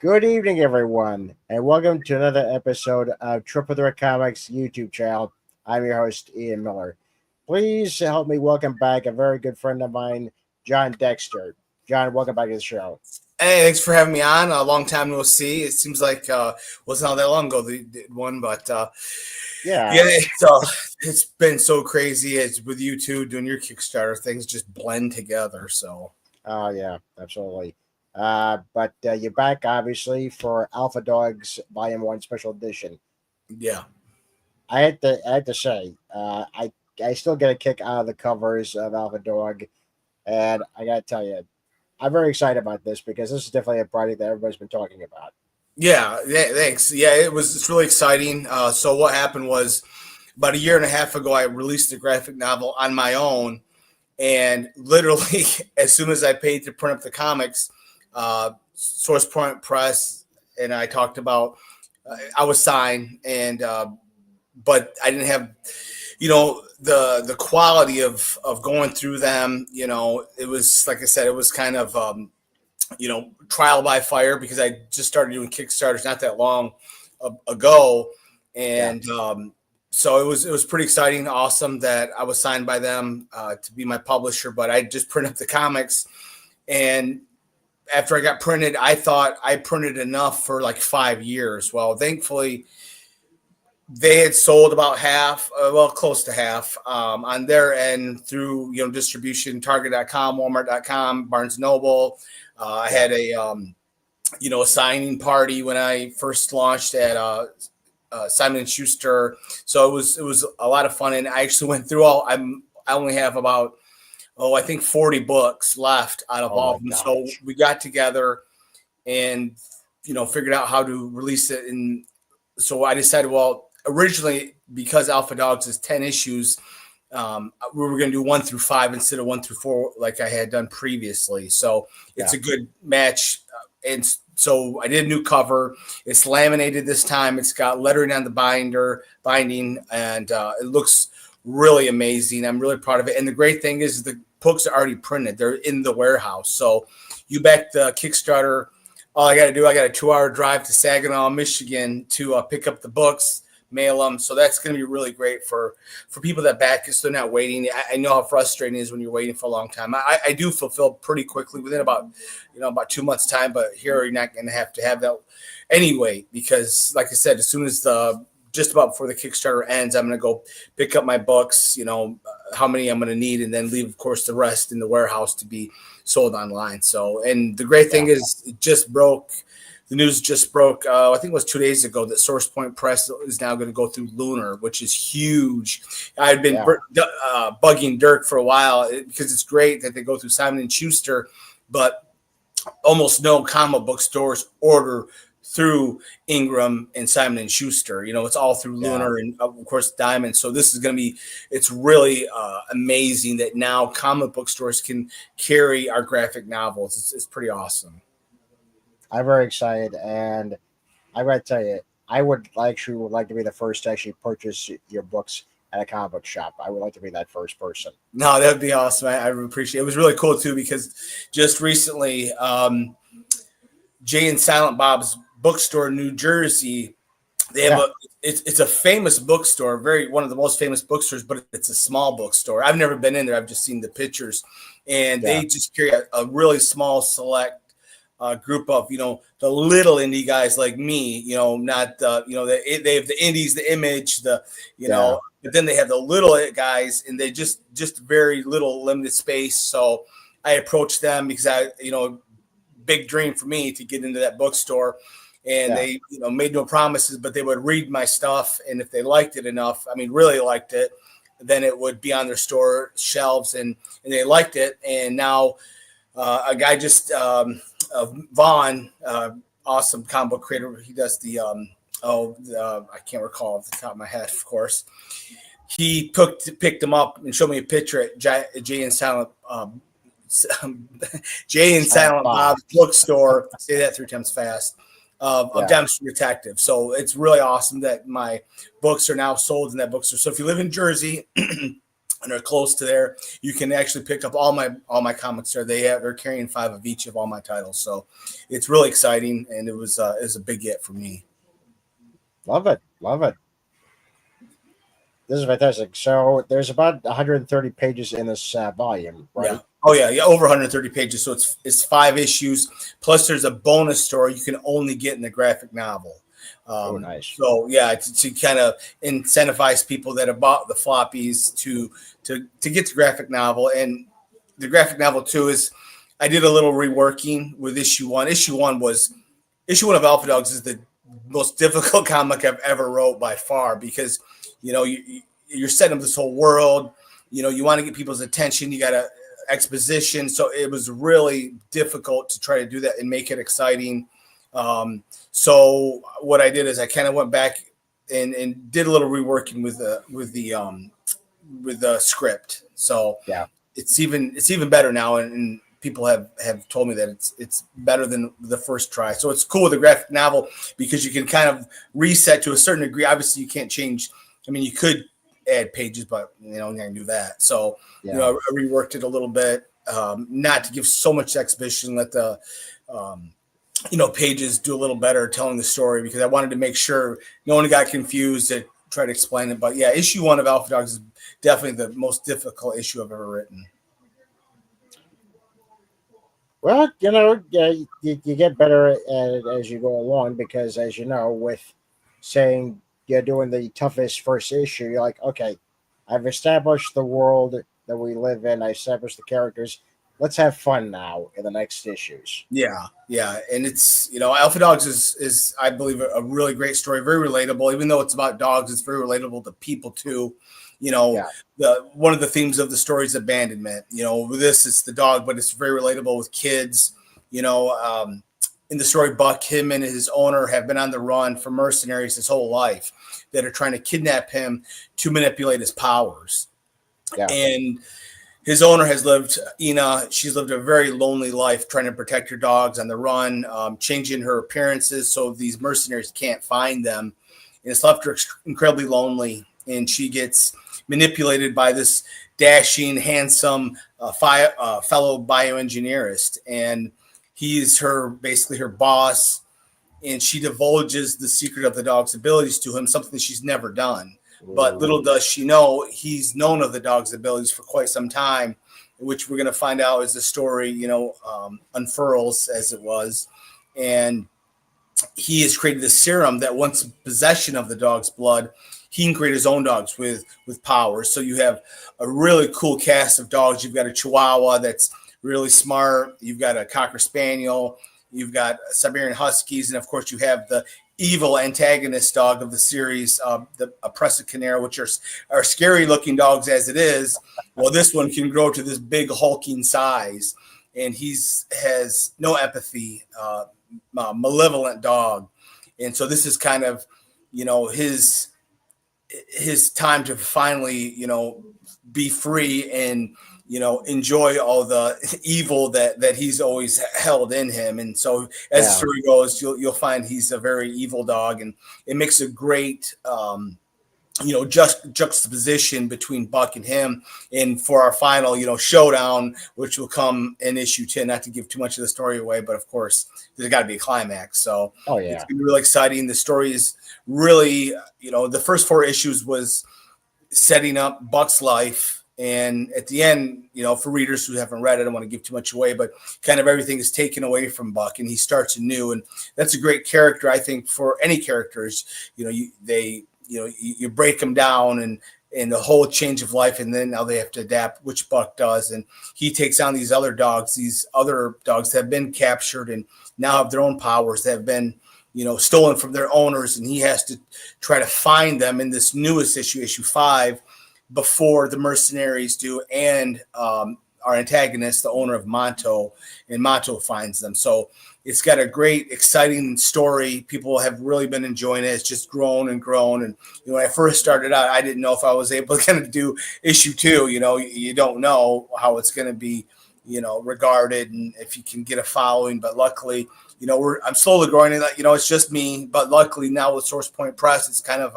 Good evening, everyone, and welcome to another episode of Triple Threat Comics YouTube channel. I'm your host, Ian Miller. Please help me welcome back a very good friend of mine, Jon Dexter. John, welcome back to the show. Hey, thanks for having me on. A long time no see. It seems like wasn't all that long ago they did one, but Yeah. yeah, it's been so crazy. It's with you two doing your Kickstarter, things just blend together. So Oh, yeah, absolutely. But you're back, obviously, for Alpha Dogs Volume 1 Special Edition. yeah, I had to say, I still get a kick out of the covers of Alpha Dog, and I got to tell you, I'm very excited about this because this is definitely a project that everybody's been talking about. yeah. Thanks. Yeah, it's really exciting. So what happened was about a year and a half ago, I released a graphic novel on my own, and literally as soon as I paid to print up the comics, Source Point Press and I talked about. I was signed, and but I didn't have, the quality of going through them. It was like I said, it was kind of trial by fire because I just started doing Kickstarters not that long ago, Yeah. and so it was pretty exciting, awesome that I was signed by them to be my publisher. But I just printed up the comics, and after I got printed, I thought I printed enough for like 5 years. Well, thankfully, they had sold about half, close to half on their end through distribution, Target.com, Walmart.com, Barnes Noble. I Yeah. had a signing party when I first launched at Simon and Schuster, so it was a lot of fun. And I actually went through I only have about I think 40 books left out of Oh all my of them. So gosh. we got together and figured out how to release it. And so I decided, well, originally because Alpha Dogs is 10 issues, we were going to do 1 through 5 instead of 1 through 4 like I had done previously. So it's Yeah. a good match. And so I did a new cover. It's laminated this time. It's got lettering on the binding, and it looks really amazing. I'm really proud of it. And the great thing is the books are already printed. They're in the warehouse. So you back the Kickstarter. All I got to do, I got a 2-hour drive to Saginaw, Michigan to pick up the books, mail them. So that's going to be really great for people that back us. They're not waiting. I know how frustrating it is when you're waiting for a long time. I do fulfill pretty quickly within about 2 months time, but here you're not going to have that anyway, because like I said, as soon as just about before the Kickstarter ends, I'm going to go pick up my books, how many I'm going to need, and then leave, of course, the rest in the warehouse to be sold online. So, and the great thing Yeah. is it just broke. The news just broke, I think it was 2 days ago, that Source Point Press is now going to go through Lunar, which is huge. I've been Yeah. bugging Dirk for a while because it's great that they go through Simon and Schuster, but almost no comic book stores order through Ingram and Simon and Schuster. It's all through Yeah. Lunar and of course Diamond. So this is going to be, it's really amazing that now comic book stores can carry our graphic novels. It's pretty awesome. I'm very excited, and I got to tell you, would like to be the first to actually purchase your books at a comic book shop. I would like to be that first person. No, that'd be awesome. I would appreciate it. It was really cool too because just recently, Jay and Silent Bob's bookstore in New Jersey, they have Yeah. it's a famous bookstore, very one of the most famous bookstores, but it's a small bookstore. I've never been in there. I've just seen the pictures, and Yeah. they just carry a really small select group of the little indie guys like me. Not they have the indies, the Image, Yeah. but then they have the little guys, and they just very little limited space. So I approached them because big dream for me to get into that bookstore. And Yeah. they, made no promises, but they would read my stuff. And if they liked it enough, I mean, really liked it, then it would be on their store shelves, and they liked it. And now a guy Vaughn, awesome comic book creator. He does I can't recall off the top of my head, of course. He picked him up and showed me a picture at Jay and Silent Silent Bob. Bob's bookstore. Say that 3 times fast. Of Yeah. Dempster Detective. So it's really awesome that my books are now sold in that bookstore. So if you live in Jersey, and are close to there, you can actually pick up all my comics there. They're carrying 5 of each of all my titles, so it's really exciting, and it was a big get for me. Love it. Love it. This is fantastic. So there's about 130 pages in this volume, Yeah. right? Oh yeah, over 130 pages. So it's 5 issues. Plus, there's a bonus story you can only get in the graphic novel. Oh, nice. So yeah, to kind of incentivize people that have bought the floppies to get the graphic novel. And the graphic novel too is, I did a little reworking with issue 1. Issue 1 of Alpha Dogs is the most difficult comic I've ever wrote by far, because you're setting up this whole world. You want to get people's attention. You got a exposition, so it was really difficult to try to do that and make it exciting. So what I did is I kind of went back and did a little reworking with the script. So Yeah. it's even better now, and people have told me that it's better than the first try. So it's cool with the graphic novel because you can kind of reset to a certain degree. Obviously, you can't change. I mean, you could add pages, but you're not going to do that. So Yeah. I reworked it a little bit, not to give so much exposition. Let the pages do a little better telling the story, because I wanted to make sure no one got confused to try to explain it. But yeah, issue 1 of Alpha Dogs is definitely the most difficult issue I've ever written. Well, yeah, you get better at it as you go along, because, as you know, with saying you're doing the toughest first issue, you're like, okay, I've established the world that we live in, I established the characters. Let's have fun now in the next issues. Yeah, and it's Alpha Dogs is I believe a really great story, very relatable. Even though it's about dogs, it's very relatable to people too. Yeah. The one of the themes of the story is abandonment. With this it's the dog, but it's very relatable with kids. In the story, Buck, him and his owner have been on the run for mercenaries his whole life that are trying to kidnap him to manipulate his powers. Yeah. And his owner has lived, Ina, she's lived a very lonely life trying to protect her dogs on the run, changing her appearances so these mercenaries can't find them. And it's left her incredibly lonely. And she gets manipulated by this dashing, handsome fellow bioengineerist. And he's basically her boss. And she divulges the secret of the dog's abilities to him, something that she's never done. But little does she know, he's known of the dog's abilities for quite some time, which we're going to find out as the story, unfurls as it was. And he has created a serum that once in possession of the dog's blood, he can create his own dogs with powers. So you have a really cool cast of dogs. You've got a Chihuahua that's really smart. You've got a Cocker Spaniel. You've got Siberian Huskies. And, of course, you have the evil antagonist dog of the series, the Presa Canary, which are scary looking dogs as it is. Well, this one can grow to this big hulking size, and has no empathy, malevolent dog. And so this is kind of, his time to finally, be free and, enjoy all the evil that he's always held in him. And so as the story goes, you'll find he's a very evil dog, and it makes a great, juxtaposition between Buck and him. And for our final, showdown, which will come in issue 10, not to give too much of the story away, but of course there's got to be a climax. So it's going to be really exciting. The story is really, the first 4 issues was setting up Buck's life. And at the end, for readers who haven't read it, I don't want to give too much away, but kind of everything is taken away from Buck and he starts anew. And that's a great character, I think, for any characters. You break them down and the whole change of life, and then now they have to adapt, which Buck does. And he takes on these other dogs that have been captured and now have their own powers that have been, stolen from their owners. And he has to try to find them in this newest issue 5, before the mercenaries do, and our antagonist, the owner of Monto, and Monto finds them. So it's got a great, exciting story. People have really been enjoying it. It's just grown and grown. And when I first started out, I didn't know if I was able to kind of do issue 2. You don't know how it's going to be, regarded, and if you can get a following. But luckily, I'm slowly growing it. It's just me. But luckily now with Source Point Press, it's kind of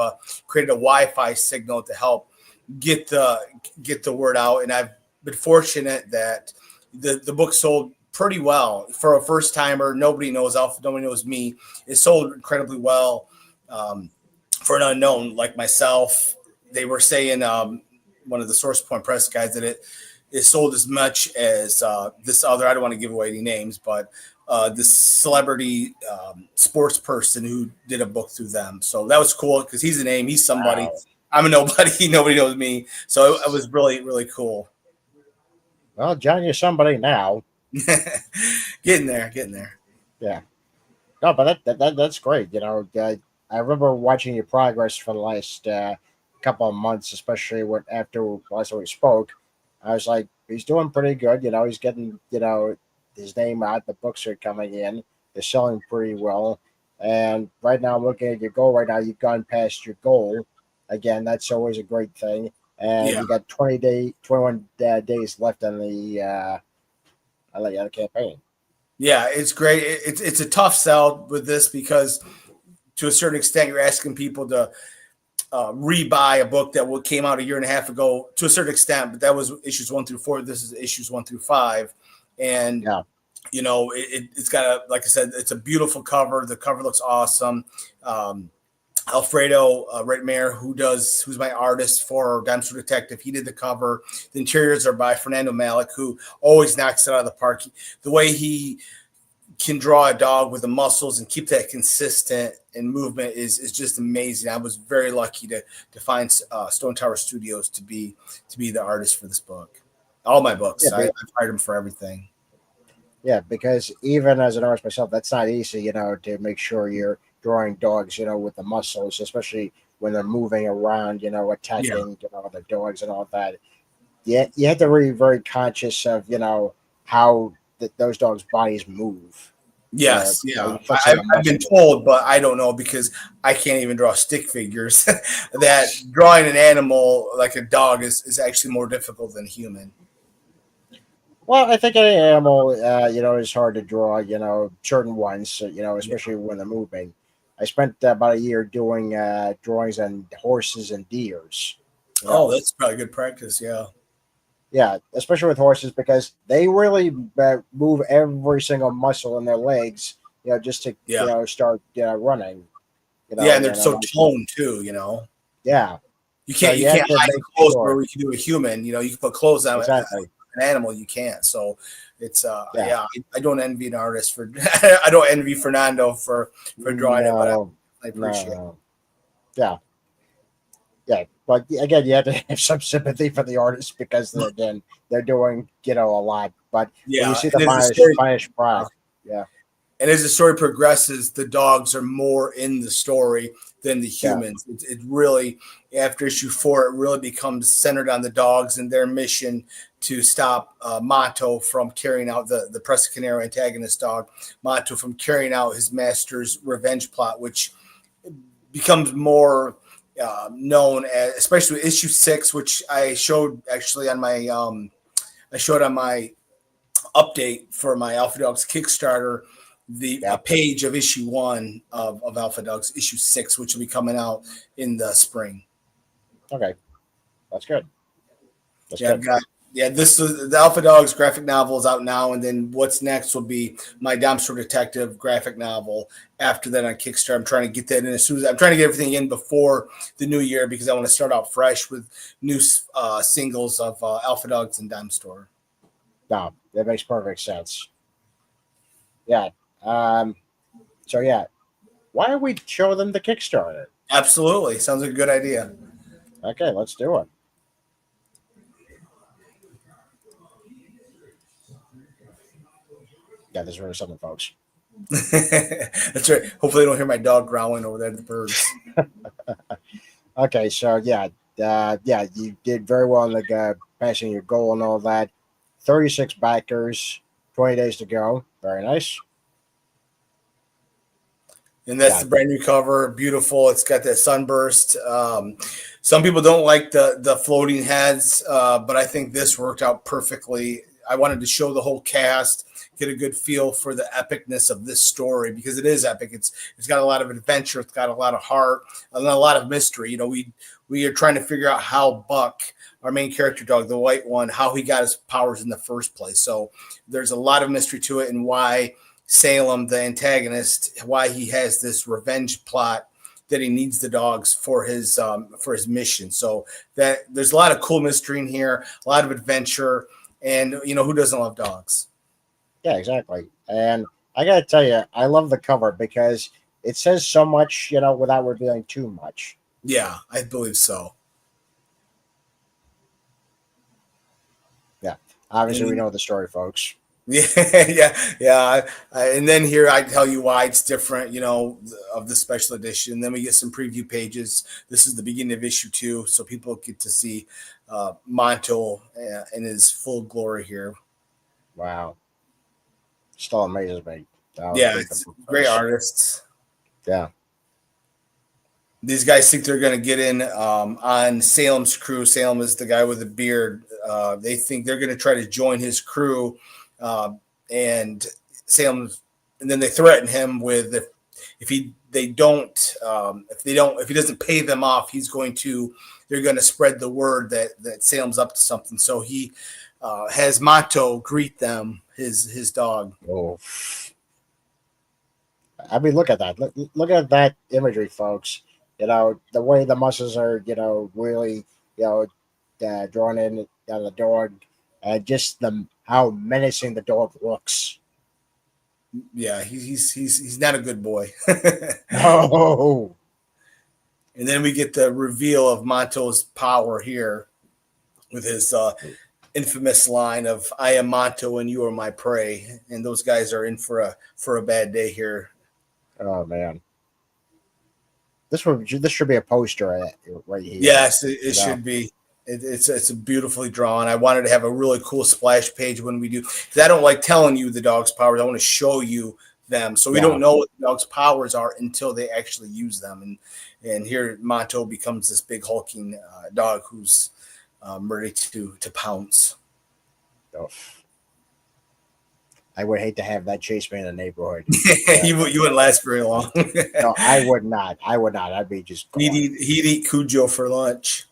created a Wi-Fi signal to help get the word out. And I've been fortunate that the book sold pretty well for a first timer. Nobody knows Alpha, nobody knows me. It sold incredibly well for an unknown like myself. They were saying one of the Source Point Press guys that it sold as much as this other. I don't want to give away any names, but this celebrity sports person who did a book through them. So that was cool because he's a name. He's somebody. Wow. I'm a nobody. Nobody knows me. So it was really, really cool. Well, John, you're somebody now. Getting there. Yeah. No, but that's great. I remember watching your progress for the last couple of months, especially after last time we spoke. I was like, he's doing pretty good. He's getting his name out. The books are coming in. They're selling pretty well. And right now, I'm looking at your goal. Right now, you've gone past your goal. Again, that's always a great thing. And you got 21 days left on the campaign. Yeah, it's great. It's a tough sell with this because to a certain extent, you're asking people to rebuy a book that came out a year and a half ago to a certain extent, but that was issues 1 through 4. This is issues 1 through 5. And, it's got like I said, it's a beautiful cover. The cover looks awesome. Alfredo Redmayer, who's my artist for Dexter Detective, he did the cover. The interiors are by Fernando Malik, who always knocks it out of the park. The way he can draw a dog with the muscles and keep that consistent in movement is just amazing. I was very lucky to find Stone Tower Studios to be the artist for this book. All my books, I've hired him for everything. Yeah, because even as an artist myself, that's not easy, to make sure you're drawing dogs, with the muscles, especially when they're moving around, attacking, the dogs and all that. Yeah, you have to be very conscious of, how those dogs' bodies move. Yes, I've been told, but I don't know because I can't even draw stick figures. That drawing an animal like a dog is actually more difficult than human. Well, I think any animal, is hard to draw, certain ones, especially when they're moving. I spent about a year doing drawings on horses and deers. Oh, that's probably good practice, yeah. Yeah, especially with horses because they really move every single muscle in their legs, just to start running. And they're so toned too, Yeah, you can't hide clothes where we can do a human. You can put clothes on exactly. An animal, you can't. So it's I don't envy an artist for I don't envy Fernando for drawing it, but I appreciate it. Yeah. Yeah, but again, you have to have some sympathy for the artists because they're doing a lot. But when you see the finished product, and as the story progresses, the dogs are more in the story than the humans. Yeah. It really, after issue 4, it really becomes centered on the dogs and their mission to stop Mato from carrying out the Presa Canero antagonist dog, Mato from carrying out his master's revenge plot, which becomes more known as, especially issue 6, which I showed actually on my update for my Alpha Dogs Kickstarter, a page of issue 1 of Alpha Dogs issue 6, which will be coming out in the spring. Okay, that's good. This is the Alpha Dogs graphic novel is out now, and then what's next will be my Dexter Detective graphic novel. After that on Kickstarter, I'm trying to get that in as soon as I'm trying to get everything in before the new year because I want to start out fresh with new singles of Alpha Dogs and Dexter. No, that makes perfect sense. Yeah. Why don't we show them the Kickstarter? Absolutely, sounds like a good idea. Okay, let's do it. Yeah, there's really something, folks. That's right. Hopefully, they don't hear my dog growling over there at the birds. Okay, so you did very well in the passing your goal and all that. 36 backers, 20 days to go. Very nice. And that's the brand new cover. Beautiful. It's got that sunburst. Some people don't like the floating heads, but I think this worked out perfectly. I wanted to show the whole cast, get a good feel for the epicness of this story, because it is epic. It's got a lot of adventure, it's got a lot of heart, and a lot of mystery. You know, we are trying to figure out how Buck, our main character dog, the white one, how he got his powers in the first place. So there's a lot of mystery to it, and why Salem, the antagonist, why he has this revenge plot that he needs the dogs for his mission. So that there's a lot of cool mystery in here, a lot of adventure, and you know, who doesn't love dogs? Yeah, exactly. And I gotta tell you, I love the cover because it says so much, you know, without revealing too much. Yeah, I believe so. Yeah, obviously we And know the story, folks. yeah. And then here I tell you why it's different, you know, of the special edition. Then we get some preview pages. This is the beginning of issue 2, so people get to see Monto in his full glory here. Wow, still amazes me. Yeah, it's great artists. Yeah. These guys think they're going to get in on Salem's crew. Salem is the guy with the beard. They think they're going to try to join his crew. And Salem, and then they threaten him with if he doesn't pay them off, they're going to spread the word that Salem's up to something. So he has Monto greet them, his dog. Oh, I mean, look at that. Look at that imagery, folks. You know, the way the muscles are, you know, really, you know, drawn in on the dog, and just how menacing the dog looks. Yeah, he's not a good boy. Oh, And then we get the reveal of Monto's power here with his infamous line of "I am Monto and you are my prey," and those guys are in for a bad day here. oh man, this should be a poster right here. Yes, it should be. It's beautifully drawn. I wanted to have a really cool splash page when we do, because I don't like telling you the dog's powers. I want to show you them, so we don't know what the dog's powers are until they actually use them. And here Monto becomes this big hulking dog who's ready to pounce. Oh. I would hate to have that chase me in the neighborhood. You wouldn't last very long. No, I would not. I'd be just. He'd eat Cujo for lunch.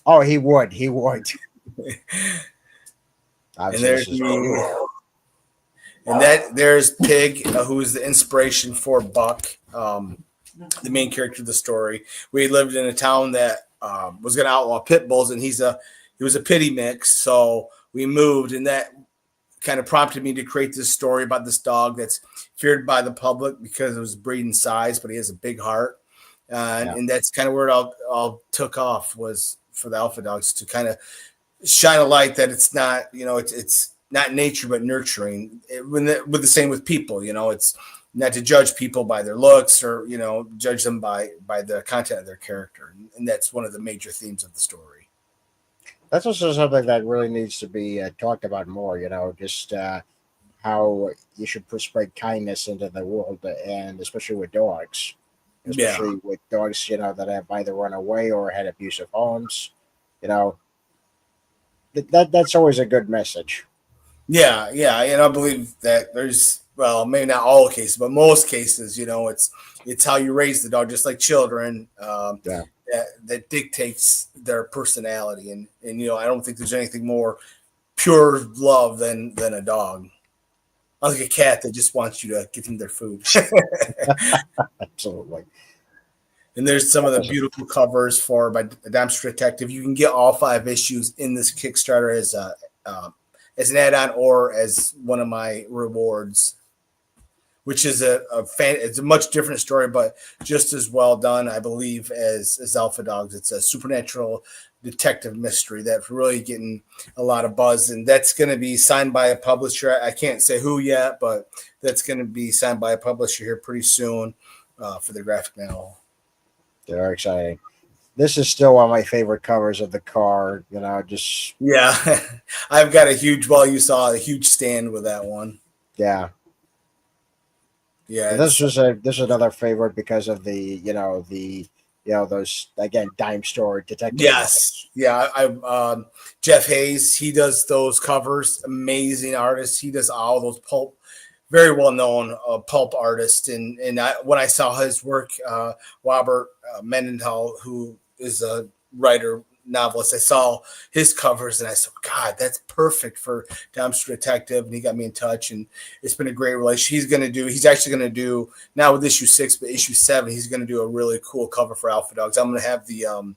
Oh, he would. He would. And there's Pig, who is the inspiration for Buck, the main character of the story. We lived in a town that was going to outlaw pit bulls, and he was a pity mix. So we moved, and that kind of prompted me to create this story about this dog that's feared by the public because of his breed and size, but he has a big heart. And that's kind of where it all took off, was for the alpha dogs to kind of shine a light that it's not, you know, it's not nature, but nurturing. With the same with people, you know, it's not to judge people by their looks or, you know, judge them by the content of their character. And that's one of the major themes of the story. That's also something that really needs to be talked about more, you know, just how you should spread kindness into the world, and especially with dogs. Especially with dogs, you know, that have either run away or had abusive homes. You know, that's always a good message. Yeah, and I believe that there's, well, maybe not all cases, but most cases, you know, it's how you raise the dog, just like children. That dictates their personality, and you know, I don't think there's anything more pure love than a dog. Like a cat that just wants you to give them their food. Absolutely. And there's some of the beautiful covers by Dumpster Detective. You can get all 5 issues in this Kickstarter as an add-on or as one of my rewards, which is it's a much different story, but just as well done, I believe, as Alpha Dogs. It's a supernatural detective mystery that's really getting a lot of buzz, and that's going to be signed by a publisher. I can't say who yet, but that's going to be signed by a publisher here pretty soon for the graphic novel. They're exciting. This is still one of my favorite covers of the car. You know, just I've got you saw a huge stand with that one. Yeah. This is another favorite because of the those again dime store detective. Yes, yeah. Jeff Hayes, he does those covers. Amazing artist. He does all those pulp, very well known pulp artist. And when I saw his work, Robert Mendenhall, who is a writer novelist, I saw his covers and I said, God, that's perfect for Dumpster Detective. And he got me in touch, and it's been a great relationship. He's actually going to do now with issue 6, but issue 7, he's going to do a really cool cover for Alpha Dogs. I'm going to have the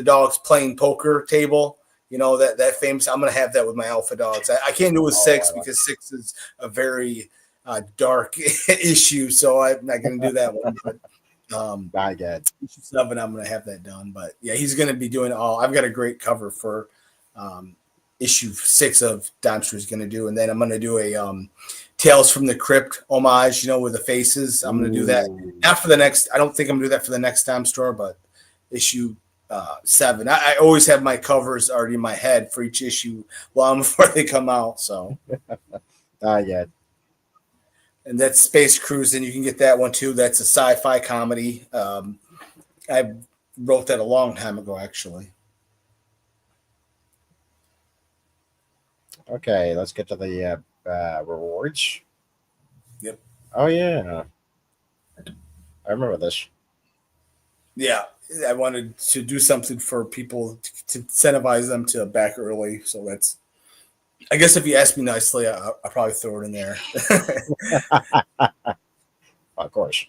dogs playing poker table. That famous. I'm going to have that with my Alpha Dogs. I can't do it with 6 because 6 is a very dark issue, so I'm not going to do that one. But I get issue 7, I'm going to have that done. But yeah, he's going to be doing all. I've got a great cover for issue 6 of Dumpster is going to do, and then I'm going to do a Tales from the Crypt homage, with the faces. I'm going to do that. Not for the next. I don't think I'm going to do that for the next Dumpster, but issue 7. I always have my covers already in my head for each issue long before they come out. So I get. And that's Space Cruising. You can get that one too. That's a sci-fi comedy. I wrote that a long time ago, actually. Okay, let's get to the rewards. Yep. Oh yeah, I remember this. Yeah, I wanted to do something for people to incentivize them to back early. So that's. I guess if you ask me nicely, I'll probably throw it in there. Of course.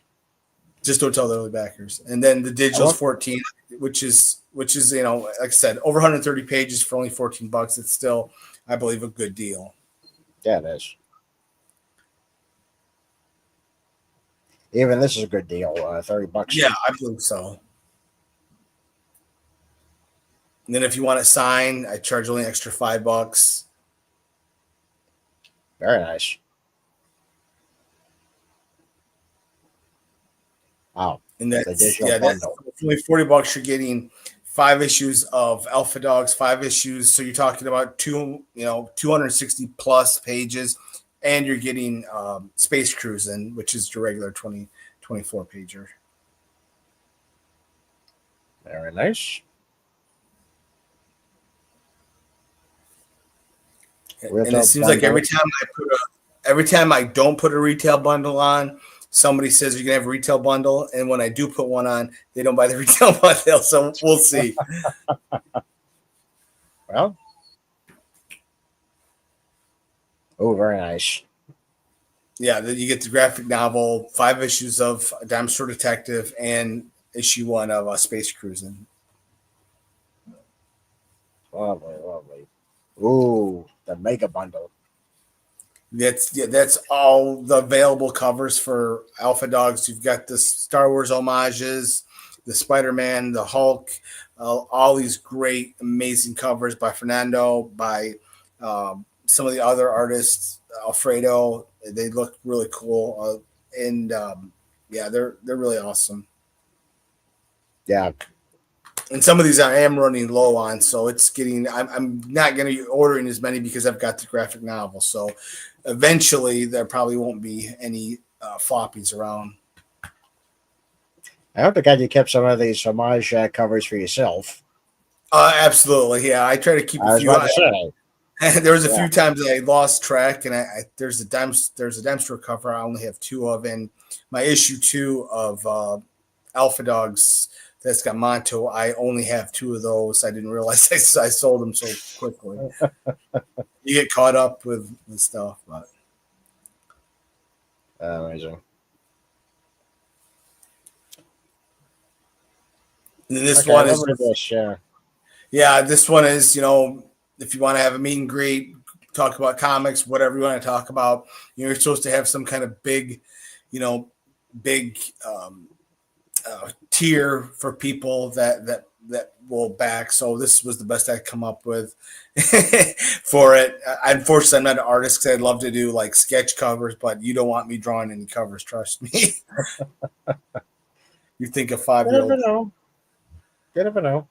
Just don't tell the early backers. And then the digital's 14, which is like I said, over 130 pages for only $14. It's still, I believe, a good deal. Yeah, it is. Even this is a good deal. $30. Yeah, I believe so. And then if you want it signed, I charge only extra $5. Very nice. Wow. And that's only $40. You're getting 5 issues of Alpha Dogs, 5 issues. So you're talking about 260 plus pages, and you're getting Space Cruising, which is your regular 24 pager. Very nice. And it seems like every time I don't put a retail bundle on, somebody says you're gonna have a retail bundle, and when I do put one on, they don't buy the retail bundle. So we'll see. Well, very nice. Yeah, you get the graphic novel, 5 issues of Dumpster Detective, and issue 1 of Space Cruising. Lovely. Ooh, the mega bundle. That's all the available covers for Alpha Dogs. You've got the Star Wars homages, the Spider-Man, the Hulk, all these great, amazing covers by Fernando, by some of the other artists, Alfredo. They look really cool, they're really awesome. Yeah. And some of these I am running low on, so it's getting. I'm not going to be ordering as many because I've got the graphic novel. So eventually, there probably won't be any floppies around. I hope to God you kept some of these homage covers for yourself. Absolutely, yeah. I try to keep a few. There was a few times I lost track, and there's a Dempster cover I only have 2 of, and my issue 2 of Alpha Dogs. That's got Monto. I only have 2 of those. I didn't realize I sold them so quickly. You get caught up with stuff, but amazing. And then this one is this, this one is if you want to have a meet and greet, talk about comics, whatever you want to talk about. You're supposed to have some kind of big tier for people that will back. So this was the best I'd come up with for it. Unfortunately, I'm not an artist because I'd love to do like sketch covers, but you don't want me drawing any covers. Trust me. You think a 5-year-old? You never know.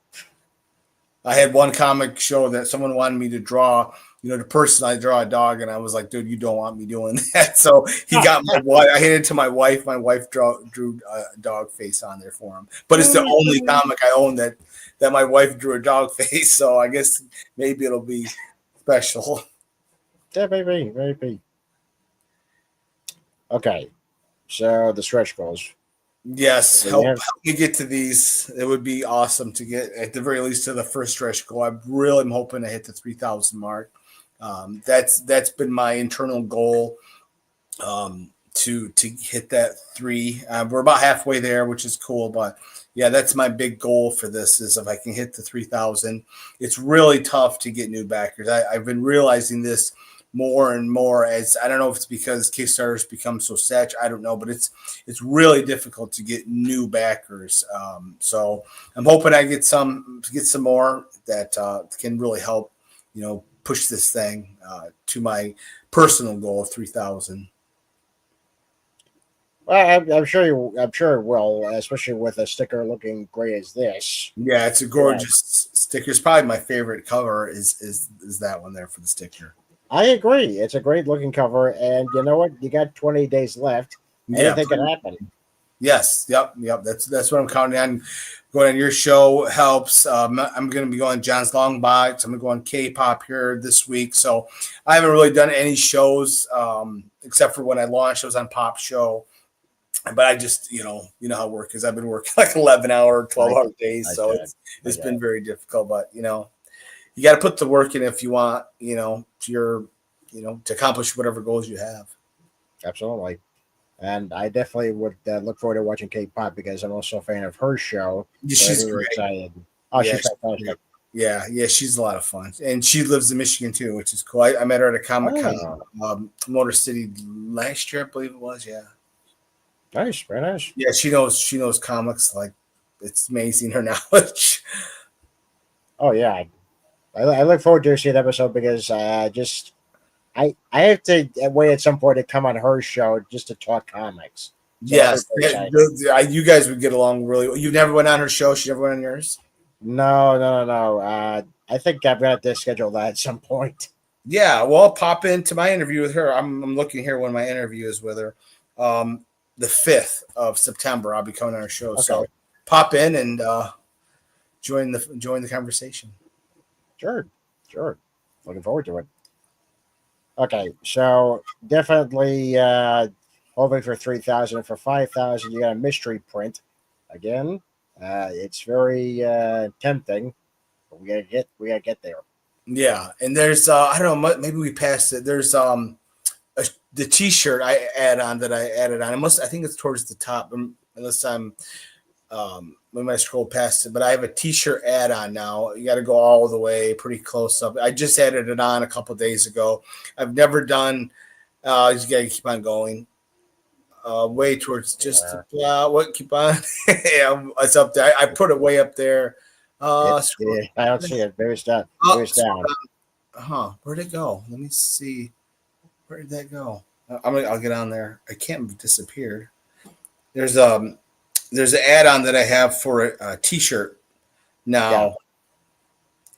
I had one comic show that someone wanted me to draw, the person I draw a dog, and I was like, dude, you don't want me doing that. So he got my wife. I handed it to my wife. My wife drew a dog face on there for him. But it's the only comic I own that my wife drew a dog face. So I guess maybe it'll be special. Yeah, maybe. Okay, so the stretch goals. Yes, help me get to these. It would be awesome to get at the very least to the first stretch goal. I really am hoping to hit the 3,000 mark. That's been my internal goal to hit that 3. We're about halfway there, which is cool. But yeah, that's my big goal for this is if I can hit the 3,000. It's really tough to get new backers. I've been realizing this more and more as I don't know if it's because Kickstarter's become so saturated. I don't know, but it's really difficult to get new backers. So I'm hoping I get some more that can really help, push this thing to my personal goal of 3,000. Well, I'm sure it will, especially with a sticker looking great as this. Yeah, it's a gorgeous sticker. It's probably my favorite cover is that one there for the sticker. I agree. It's a great looking cover, and you know what? You got 20 days left. Anything can happen. Yes. Yep. That's what I'm counting on. Going on your show helps. I'm going to be going John's Long Box. I'm going to go on K-pop here this week. So I haven't really done any shows except for when I launched. I was on Pop Show. But I just, you know how it works because I've been working like 11-hour, 12-hour days. So it's been very difficult. But, you got to put the work in if you want, to accomplish whatever goals you have. Absolutely. And I definitely would look forward to watching K-pop because I'm also a fan of her show. She's great. Excited. Oh, yeah, she's fantastic. Yeah, she's a lot of fun. And she lives in Michigan too, which is cool. I met her at a Comic-Con, Motor City last year, I believe it was, yeah. Nice, very nice. Yeah, she knows comics, like it's amazing her knowledge. Oh yeah. I look forward to seeing the episode because I have to wait at some point to come on her show just to talk comics. So yes, you guys would get along really well. You never went on her show? She never went on yours? No. I think I'm going to have to schedule that at some point. Yeah, well, I'll pop into my interview with her. I'm looking here when my interview is with her. The 5th of September, I'll be coming on our show. Okay. So pop in and join the conversation. Sure. Looking forward to it. Okay, so definitely hoping for 3,000. For 5,000, you got a mystery print. Again, it's very tempting, but we gotta get there. Yeah, and there's I don't know, maybe we passed it. There's the T-shirt I added on. I think it's towards the top, unless I'm we might scroll past it. But I have a T-shirt add-on now. You got to go all the way pretty close up. I just added it on a couple of days ago. I've never done. You got to keep on going. Way towards just keep on. Yeah, it's up there. I put it way up there. I don't see it. Maybe it's down. Where'd it go? Let me see. Where did that go? I'll get on there. I can't disappear. There's an add-on that I have for a T-shirt now.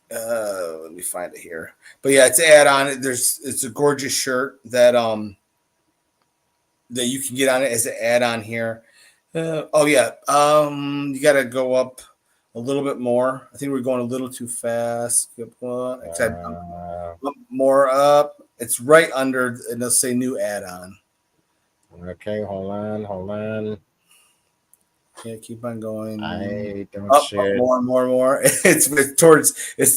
Yeah. Let me find it here. But yeah, it's an add-on. It's a gorgeous shirt that you can get on it as an add-on here. You got to go up a little bit more. I think we're going a little too fast. More up. It's right under, and they'll say new add-on. Okay, hold on. Yeah, keep on going. I don't see it. More. It's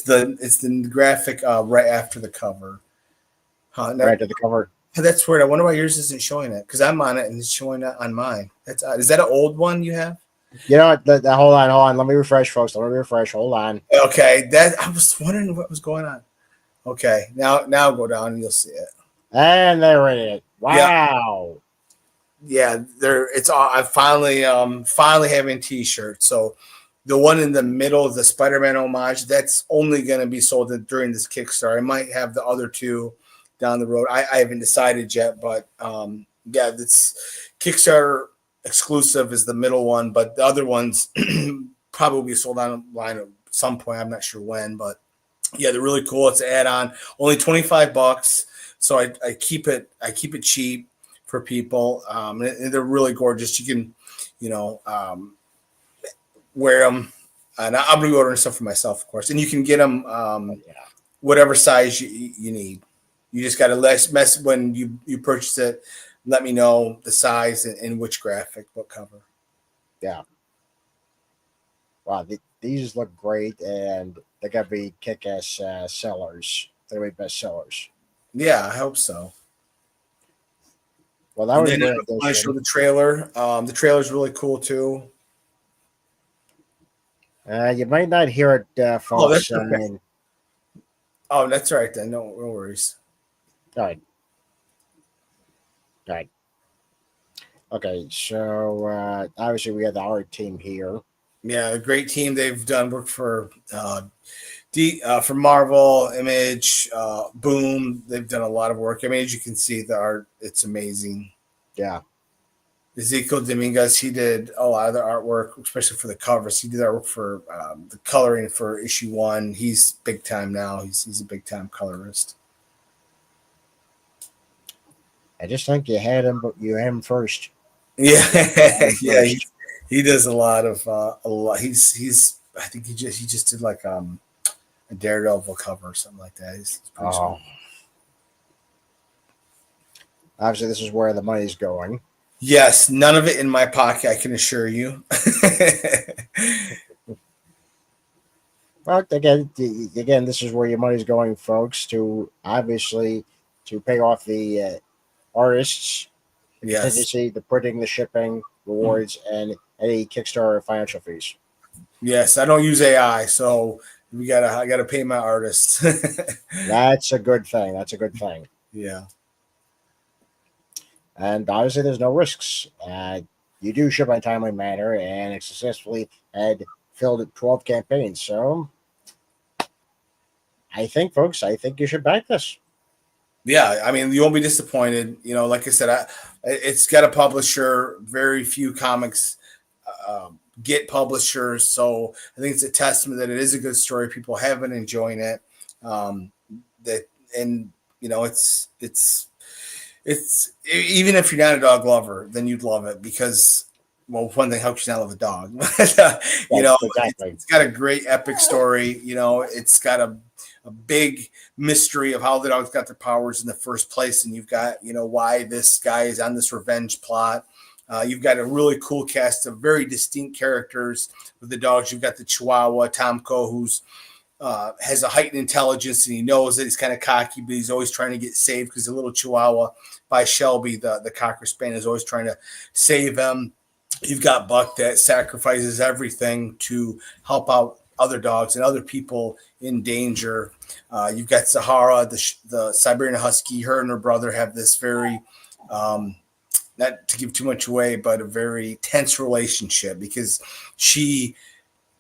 the graphic right after the cover. Right after the cover. That's weird. I wonder why yours isn't showing it because I'm on it and it's showing it on mine. That's is that an old one you have? You know what? Hold on. Let me refresh, folks. Hold on. Okay, I was wondering what was going on. Okay, now go down and you'll see it. And there it is. Wow. Yeah, it's all. I'm finally having T-shirts. So the one in the middle, the Spider-Man homage, that's only going to be sold during this Kickstarter. I might have the other two down the road. I haven't decided yet, but this Kickstarter exclusive is the middle one, but the other ones probably sold online at some point. I'm not sure when, but Yeah, they're really cool. It's an add-on, only $25. So I keep it cheap for people. And they're really gorgeous. You can, you know, wear them. And I'm gonna be ordering stuff for myself, of course. And you can get them Yeah. whatever size you need. You just got to mess when you purchase it. Let me know the size and which graphic, what cover. Yeah. Wow, these look great, and they're gonna be kick-ass sellers. They're gonna be best sellers. Yeah, I hope so. Well, that And was a then great I show addition. the trailer. The trailer's really cool too. You might not hear it, Oh, folks. that's I okay. mean, Oh, that's right then. No worries. all right, all right. Okay, so obviously we have the art team here. Yeah, a great team. They've done work for for Marvel, Image, Boom. They've done a lot of work. I mean, as you can see, the art, it's amazing. Yeah. Ezekiel Dominguez, he did a lot of the artwork, especially for the covers. He did artwork for the coloring for issue 1. He's big time now. He's a big time colorist. I just think you had him, but you had him first. Yeah, yeah. First. He does a lot of a lot. He's. I think he just did like a Daredevil cover or something like that. He's pretty Oh, smart. obviously this is where the money's going. Yes, none of it in my pocket. I can assure you. Well, again, this is where your money's going, folks. To obviously to pay off the artists, the Yes, contingency, the printing, the shipping, rewards, and any Kickstarter financial fees. yes. I don't use AI, so I gotta pay my artists. That's a good thing. That's a good thing. Yeah. And obviously, there's no risks. You do ship in a timely manner, and it successfully had filled 12 campaigns. So I think, folks, I think you should back this. Yeah, I mean, you won't be disappointed. You know, like I said, it's got a publisher. Very few comics get publishers, so I think it's a testament that it is a good story. People have been enjoying it. Um, that and you know, it's even if you're not a dog lover, then you'd love it because. Well, one thing, how could you not love a dog? You Right, know, exactly. it's got a great epic story. You know, it's got a big mystery of how the dogs got their powers in the first place, and you've got why this guy is on this revenge plot. You've got a really cool cast of very distinct characters with the dogs. You've got the Chihuahua Tomko, who's has a heightened intelligence, and he knows that he's kind of cocky, but he's always trying to get saved because the little Chihuahua by Shelby, the Cocker Spaniel, is always trying to save him. You've got Buck that sacrifices everything to help out other dogs and other people in danger. You've got Sahara, the Siberian Husky. Her and her brother have this very, not to give too much away, but a very tense relationship because she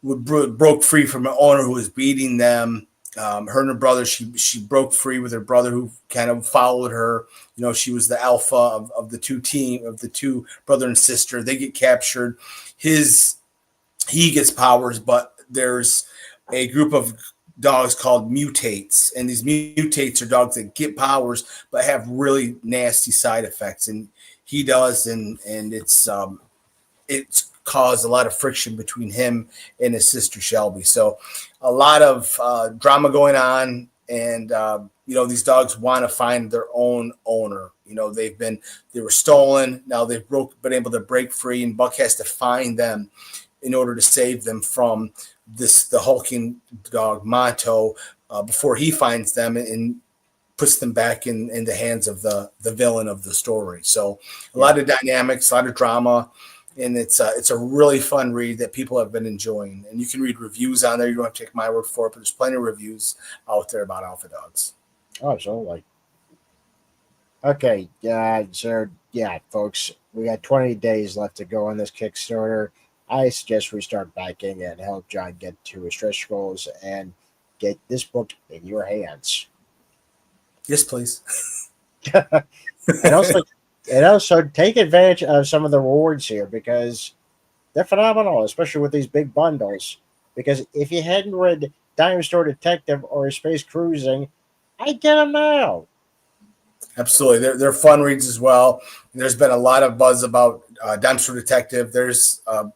broke free from an owner who was beating them. Her and her brother, she broke free with her brother who kind of followed her. You know, she was the alpha of the two brother and sister. They get captured. He gets powers, but there's a group of dogs called mutates, and these mutates are dogs that get powers but have really nasty side effects, and he does, and it's caused a lot of friction between him and his sister Shelby. So a lot of drama going on, and these dogs want to find their own owner. You know, they were stolen. Now they've been able to break free, and Buck has to find them in order to save them from the hulking dog Monto before he finds them and puts them back in the hands of the villain of the story. So a lot of dynamics, a lot of drama, and it's a really fun read that people have been enjoying. And you can read reviews on there. You don't have to take my word for it, but there's plenty of reviews out there about Alpha Dogs. Oh, absolutely. Okay. So, yeah, folks, we got 20 days left to go on this Kickstarter. I suggest we start backing and help John get to his stretch goals and get this book in your hands. Yes, please. and also take advantage of some of the rewards here because they're phenomenal, especially with these big bundles. Because if you hadn't read Dime Store Detective or Space Cruising, I get them now. Absolutely. They're fun reads as well. There's been a lot of buzz about Dime Store Detective. There's, not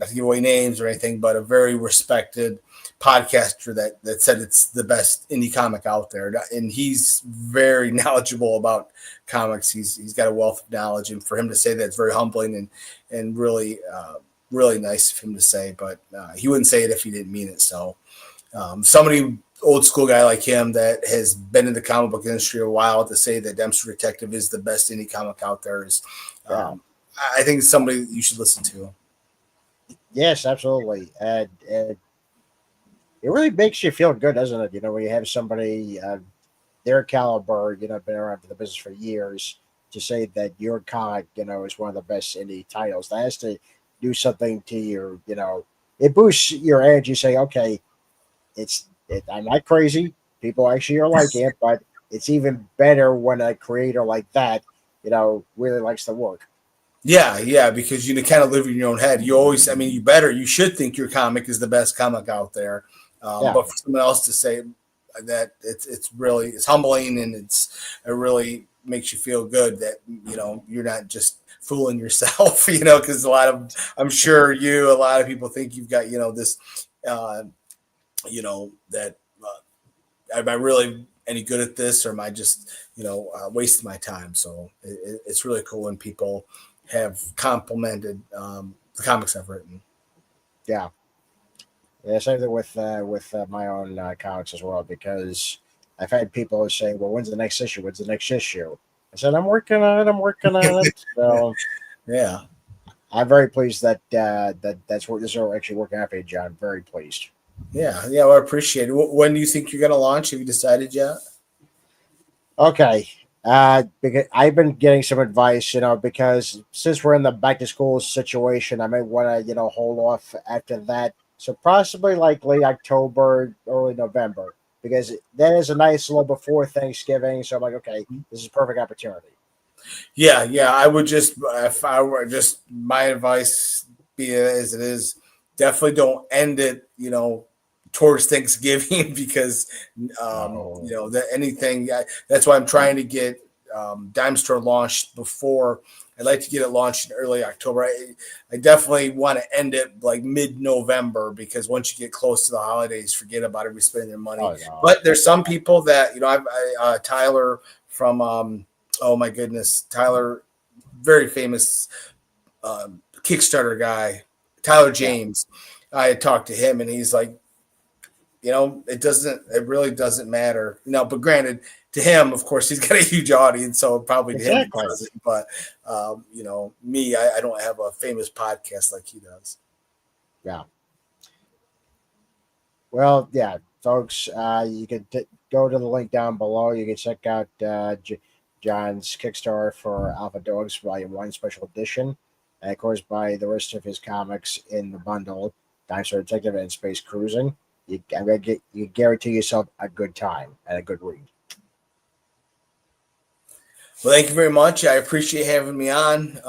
to give away names or anything, but a very respected podcaster that said it's the best indie comic out there. And he's very knowledgeable about comics. He's got a wealth of knowledge. And for him to say that, it's very humbling and really, really nice of him to say. But he wouldn't say it if he didn't mean it. So somebody old school guy like him that has been in the comic book industry a while to say that Dempster Detective is the best indie comic out there is, I think it's somebody you should listen to. Yes, absolutely. And it really makes you feel good, doesn't it? When you have somebody their caliber, been around for the business for years, to say that your comic, is one of the best indie titles. That has to do something to your, it boosts your energy. Say, okay, I'm not crazy. People actually are liking it, but it's even better when a creator like that, really likes the work. Yeah, because you kind of live in your own head. You always, you should think your comic is the best comic out there. Yeah. But for someone else to say that, it's humbling, and it really makes you feel good that you're not just fooling yourself. Because I'm sure a lot of people think you've got this, that am I really any good at this, or am I just wasting my time? So it's really cool when people have complimented the comics I've written. Yeah. Yeah, same thing with my own comics as well, because I've had people saying, "Well, when's the next issue? When's the next issue?" I said, "I'm working on it. I'm working on it." So Yeah, I'm very pleased that that's what this is actually working out for you, John. Very pleased. yeah. Well, I appreciate it. When do you think you're going to launch? Have you decided yet? Okay. Because I've been getting some advice, because since we're in the back to school situation, I may want to, hold off after that. So possibly likely October, early November, because that is a nice little before Thanksgiving. So I'm like, okay, this is a perfect opportunity. Yeah. I would just, if I were just my advice, be it as it is, definitely don't end it, towards Thanksgiving because, No. that anything. That's why I'm trying to get Dime Store launched before. I'd like to get it launched in early October. I definitely want to end it like mid-November, because once you get close to the holidays, forget about it. We spend your money. Oh, no. But there's some people that Tyler from oh my goodness, Tyler, very famous Kickstarter guy, Tyler James. I had talked to him, and he's like, it really doesn't matter. But granted, to him, of course, he's got a huge audience, so probably to him it doesn't. But me, I don't have a famous podcast like he does. Yeah. Well, yeah, folks, you can go to the link down below. You can check out John's Kickstarter for Alpha Dogs Volume 1 Special Edition. And, of course, buy the rest of his comics in the bundle, Dinosaur Detective and Space Cruising. You guarantee yourself a good time and a good read. Well, thank you very much. I appreciate having me on.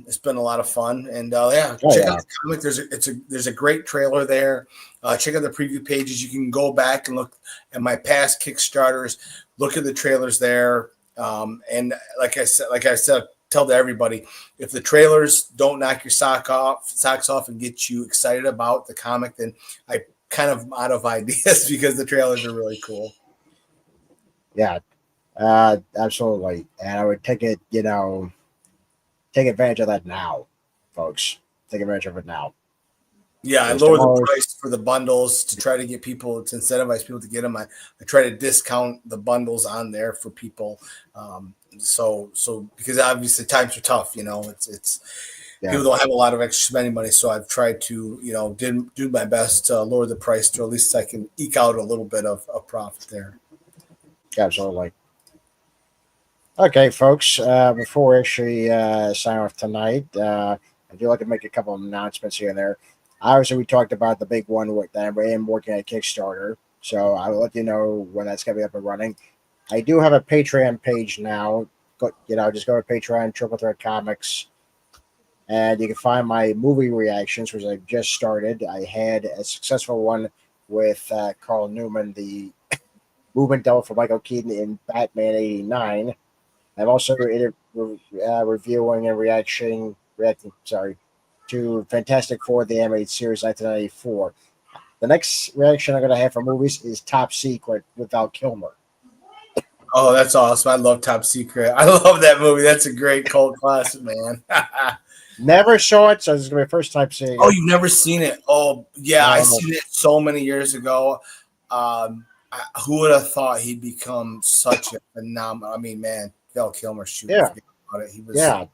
It's been a lot of fun, and check out the comic. There's a great trailer there. Check out the preview pages. You can go back and look at my past Kickstarters. Look at the trailers there. And like I said, tell to everybody, if the trailers don't knock your socks off and get you excited about the comic, then I kind of out of ideas because the trailers are really cool. Yeah, absolutely. And I would take advantage of that now, folks. Take advantage of it now. Yeah, I lower the price for the bundles to try to get people, to incentivize people to get them. I try to discount the bundles on there for people. So because obviously times are tough, it's people don't have a lot of extra spending money. So I've tried to, do my best to lower the price to at least I can eke out a little bit of profit there. Absolutely. Okay, folks. Before we actually sign off tonight, I do like to make a couple of announcements here and there. Obviously, we talked about the big one that I am working at Kickstarter, so I will let you know when that's going to be up and running. I do have a Patreon page now. Just go to Patreon, Triple Threat Comics, and you can find my movie reactions, which I've just started. I had a successful one with Carl Newman, the movement double for Michael Keaton in Batman '89. I'm also reviewing and reacting, sorry, to Fantastic Four, the animated series, 1994. The next reaction I'm going to have for movies is Top Secret with Val Kilmer. Oh, that's awesome. I love Top Secret. I love that movie. That's a great cult classic, man. Never saw it, so this is going to be my first time seeing Oh, it. you've never seen it? Oh, yeah, I seen it so many years ago. Who would have thought he'd become such a phenomenal? I mean, man, Val Kilmer, shoot, Yeah, forget about it. He was, yeah.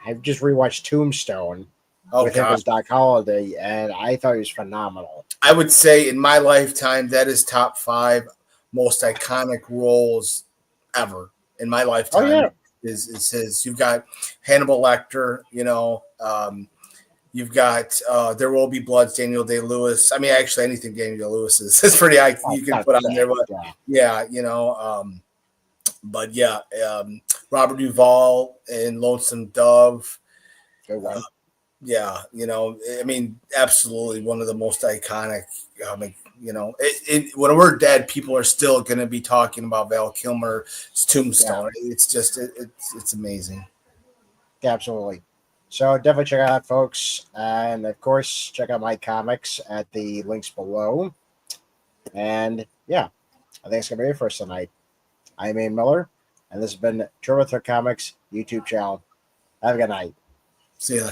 I've just rewatched Tombstone oh with him god, as Doc Holliday, and I thought he was phenomenal. I would say in my lifetime that is top 5 most iconic roles ever in my Oh lifetime. yeah, Is his? You've got Hannibal Lecter, you've got There Will Be Blood, Daniel Day-Lewis. I mean, actually, anything Daniel Lewis is pretty. oh, You can God, put on yeah, there, but yeah. yeah, but yeah, Robert Duvall and Lonesome Dove. Good Uh, one. yeah, I mean, absolutely one of the most iconic. I mean, when we're dead, people are still going to be talking about Val Kilmer's Tombstone. It's just, it's amazing. Yeah, absolutely. So definitely check it out, folks, and of course check out my comics at the links below. And yeah, I think it's gonna be it for us tonight. I'm Ian Miller, and this has been Trouble with Comics YouTube channel. Have a good night. See ya.